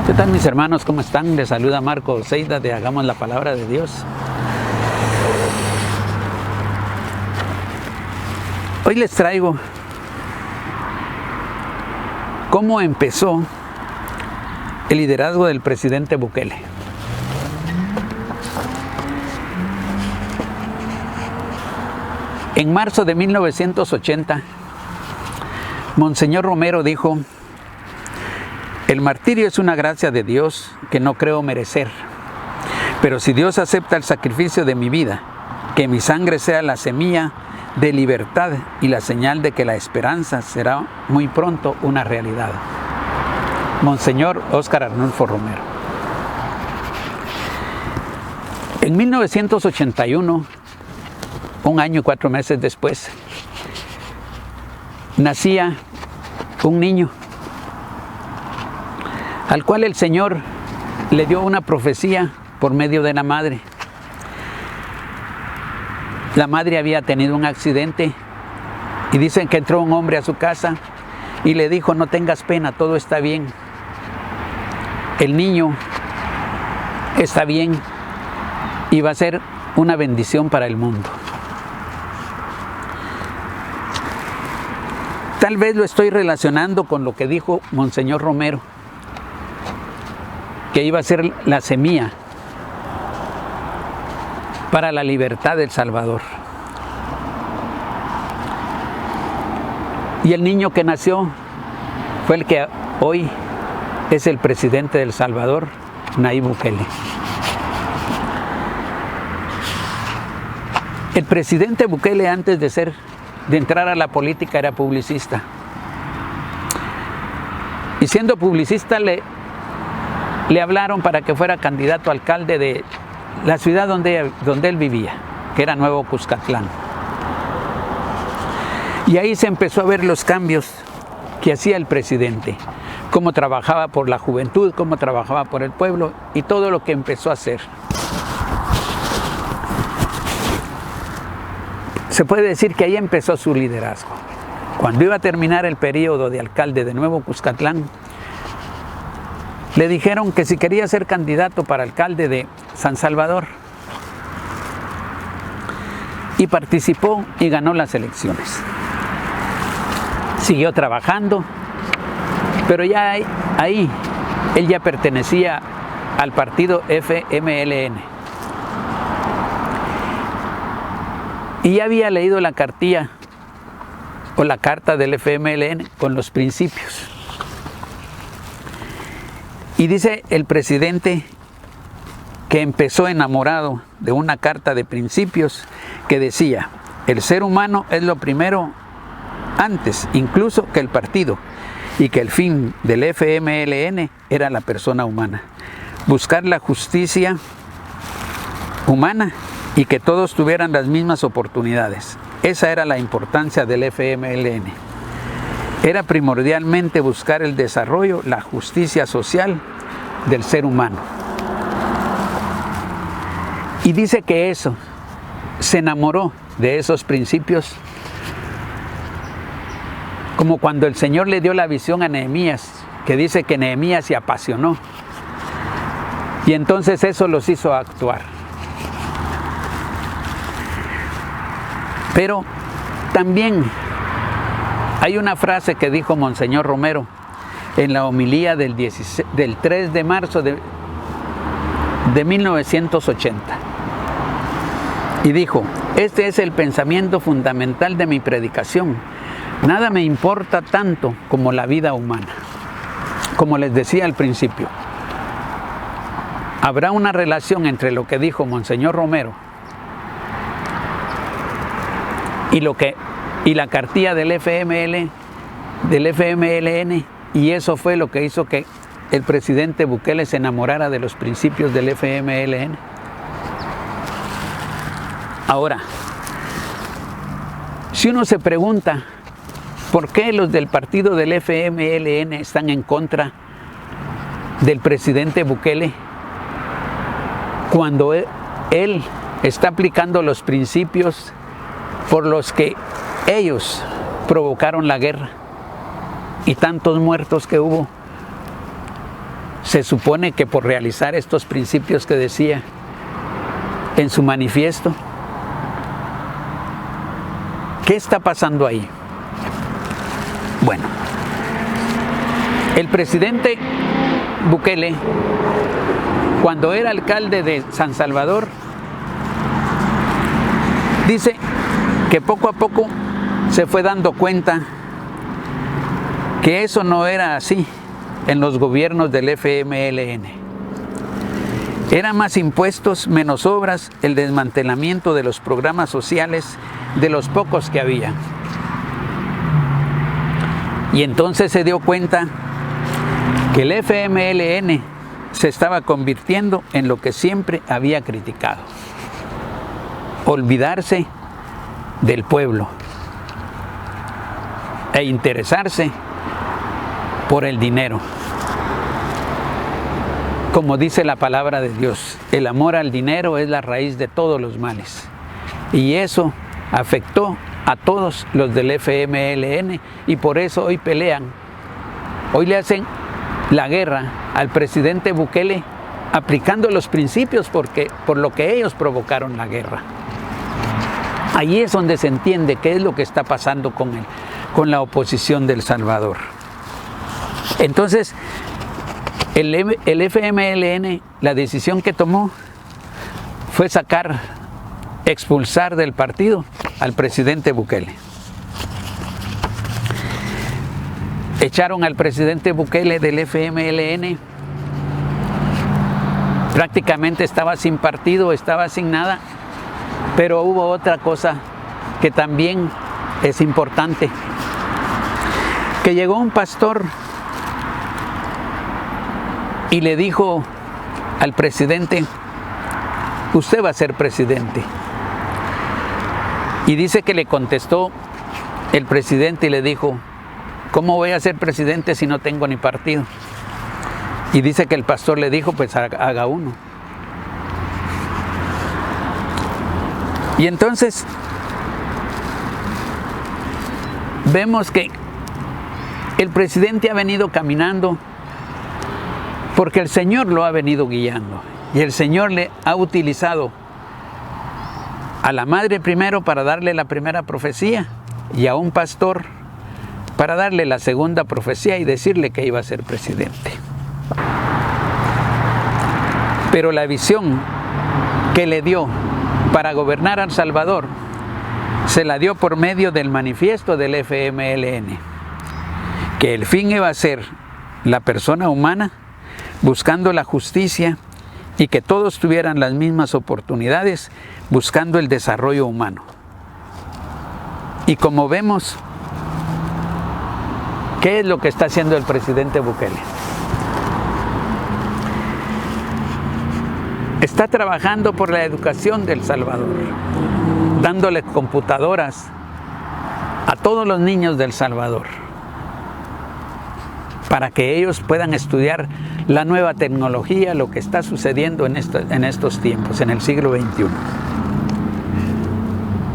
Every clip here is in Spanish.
¿Qué tal, mis hermanos? ¿Cómo están? Les saluda Marco Oseida de Hagamos la Palabra de Dios. Hoy les traigo cómo empezó el liderazgo del presidente Bukele. En marzo de 1980, Monseñor Romero dijo: el martirio es una gracia de Dios que no creo merecer, pero si Dios acepta el sacrificio de mi vida, que mi sangre sea la semilla de libertad y la señal de que la esperanza será muy pronto una realidad. Monseñor Óscar Arnulfo Romero. En 1981, un año y 4 meses después, nacía un niño al cual el Señor le dio una profecía por medio de la madre. La madre había tenido un accidente y dicen que entró un hombre a su casa y le dijo: no tengas pena, todo está bien. El niño está bien y va a ser una bendición para el mundo. Tal vez lo estoy relacionando con lo que dijo Monseñor Romero, que iba a ser la semilla para la libertad del Salvador. Y el niño que nació fue el que hoy es el presidente del Salvador, Nayib Bukele. El presidente Bukele, antes de entrar a la política, era publicista. Y siendo publicista le hablaron para que fuera candidato a alcalde de la ciudad donde él vivía, que era Nuevo Cuscatlán. Y ahí se empezó a ver los cambios que hacía el presidente, cómo trabajaba por la juventud, cómo trabajaba por el pueblo y todo lo que empezó a hacer. Se puede decir que ahí empezó su liderazgo. Cuando iba a terminar el periodo de alcalde de Nuevo Cuscatlán, le dijeron que si quería ser candidato para alcalde de San Salvador. Y participó y ganó las elecciones. Siguió trabajando, pero ya ahí él ya pertenecía al partido FMLN. Y ya había leído la cartilla o la carta del FMLN con los principios. Y dice el presidente que empezó enamorado de una carta de principios que decía: el ser humano es lo primero antes incluso que el partido, y que el fin del FMLN era la persona humana, buscar la justicia humana y que todos tuvieran las mismas oportunidades. Esa era la importancia del FMLN. Era primordialmente buscar el desarrollo, la justicia social del ser humano. Y dice que eso, se enamoró de esos principios, como cuando el Señor le dio la visión a Nehemías, que dice que Nehemías se apasionó. Y entonces eso los hizo actuar. Pero también hay una frase que dijo Monseñor Romero en la homilía del 3 de marzo de 1980. Y dijo: este es el pensamiento fundamental de mi predicación. Nada me importa tanto como la vida humana. Como les decía al principio, habrá una relación entre lo que dijo Monseñor Romero y la cartilla del FMLN, y eso fue lo que hizo que el presidente Bukele se enamorara de los principios del FMLN. Ahora, si uno se pregunta por qué los del partido del FMLN están en contra del presidente Bukele, cuando él está aplicando los principios por los que ellos provocaron la guerra y tantos muertos que hubo, se supone que por realizar estos principios que decía en su manifiesto. ¿Qué está pasando ahí? Bueno, el presidente Bukele, cuando era alcalde de San Salvador, dice que poco a poco se fue dando cuenta que eso no era así en los gobiernos del FMLN. Eran más impuestos, menos obras, el desmantelamiento de los programas sociales de los pocos que había. Y entonces se dio cuenta que el FMLN se estaba convirtiendo en lo que siempre había criticado: olvidarse del pueblo e interesarse por el dinero. Como dice la palabra de Dios, el amor al dinero es la raíz de todos los males. Y eso afectó a todos los del FMLN y por eso hoy pelean. Hoy le hacen la guerra al presidente Bukele aplicando los principios por lo que ellos provocaron la guerra. Ahí es donde se entiende qué es lo que está pasando con la oposición de El Salvador. Entonces, el FMLN, la decisión que tomó fue expulsar del partido al presidente Bukele. Echaron al presidente Bukele del FMLN. Prácticamente estaba sin partido, estaba sin nada. Pero hubo otra cosa que también es importante. Que llegó un pastor y le dijo al presidente: usted va a ser presidente. Y dice que le contestó el presidente y le dijo: ¿cómo voy a ser presidente si no tengo ni partido? Y dice que el pastor le dijo: pues haga uno. Y entonces vemos que el presidente ha venido caminando porque el Señor lo ha venido guiando. Y el Señor le ha utilizado a la madre primero para darle la primera profecía y a un pastor para darle la segunda profecía y decirle que iba a ser presidente. Pero la visión que le dio para gobernar a El Salvador se la dio por medio del manifiesto del FMLN, que el fin iba a ser la persona humana buscando la justicia y que todos tuvieran las mismas oportunidades buscando el desarrollo humano. Y como vemos, ¿qué es lo que está haciendo el presidente Bukele? Está trabajando por la educación de El Salvador, dándole computadoras a todos los niños de El Salvador, para que ellos puedan estudiar la nueva tecnología, lo que está sucediendo en estos tiempos, en el siglo XXI.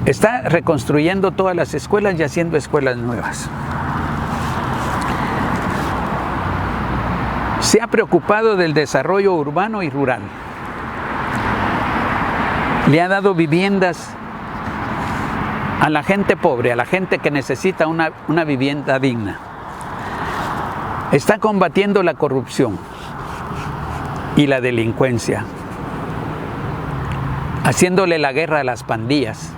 Está reconstruyendo todas las escuelas y haciendo escuelas nuevas. Se ha preocupado del desarrollo urbano y rural. Le ha dado viviendas a la gente pobre, a la gente que necesita una vivienda digna. Está combatiendo la corrupción y la delincuencia, haciéndole la guerra a las pandillas.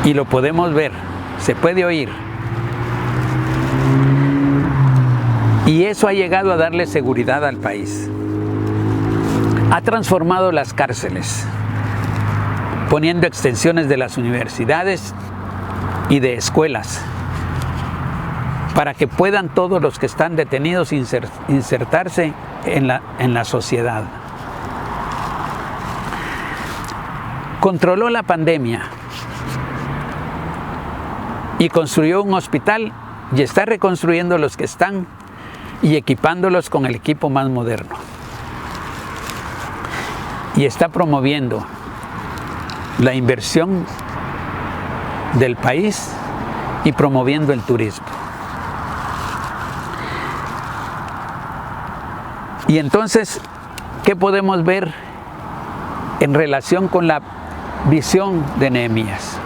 Y lo podemos ver, se puede oír. Y eso ha llegado a darle seguridad al país. Ha transformado las cárceles, poniendo extensiones de las universidades y de escuelas, para que puedan todos los que están detenidos insertarse en la sociedad. Controló la pandemia y construyó un hospital y está reconstruyendo los que están y equipándolos con el equipo más moderno. Y está promoviendo la inversión del país y promoviendo el turismo. Y entonces, ¿qué podemos ver en relación con la visión de Nehemías?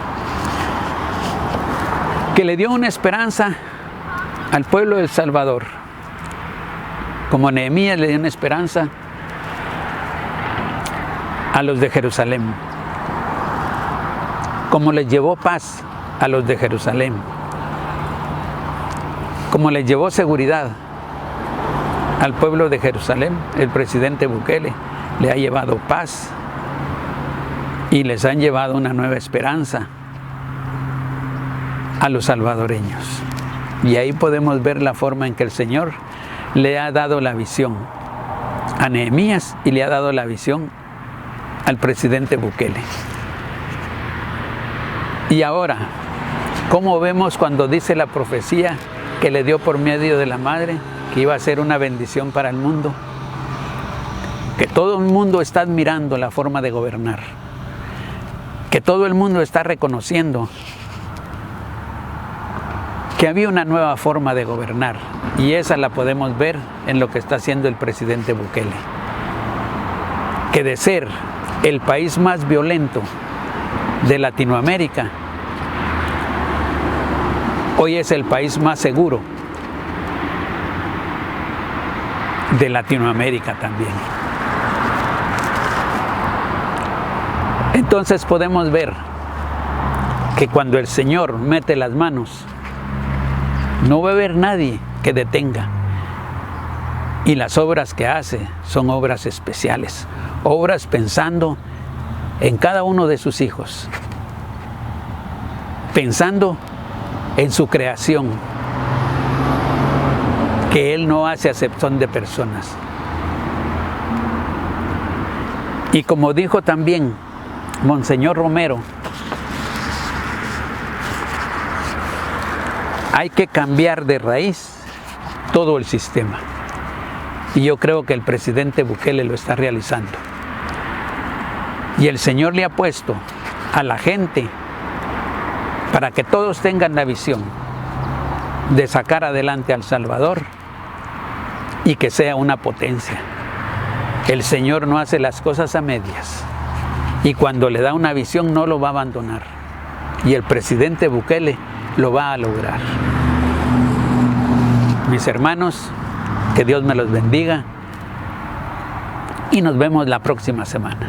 Que le dio una esperanza al pueblo del Salvador, como Nehemías le dio una esperanza a los de Jerusalén, como les llevó paz a los de Jerusalén, como les llevó seguridad al pueblo de Jerusalén. El presidente Bukele le ha llevado paz y les han llevado una nueva esperanza a los salvadoreños. Y ahí podemos ver la forma en que el Señor le ha dado la visión a Nehemías y le ha dado la visión al presidente Bukele. Y ahora, ¿cómo vemos cuando dice la profecía que le dio por medio de la madre que iba a ser una bendición para el mundo? Que todo el mundo está admirando la forma de gobernar, que todo el mundo está reconociendo que había una nueva forma de gobernar, y esa la podemos ver en lo que está haciendo el presidente Bukele, que de ser el país más violento de Latinoamérica, hoy es el país más seguro de Latinoamérica también. Entonces podemos ver que cuando el Señor mete las manos, no va a haber nadie que detenga. Y las obras que hace son obras especiales, obras pensando en cada uno de sus hijos, pensando en su creación, que Él no hace acepción de personas. Y como dijo también Monseñor Romero, hay que cambiar de raíz todo el sistema. Y yo creo que el presidente Bukele lo está realizando. Y el Señor le ha puesto a la gente para que todos tengan la visión de sacar adelante a El Salvador y que sea una potencia. El Señor no hace las cosas a medias. Y cuando le da una visión no lo va a abandonar. Y el presidente Bukele lo va a lograr. Mis hermanos, que Dios me los bendiga y nos vemos la próxima semana.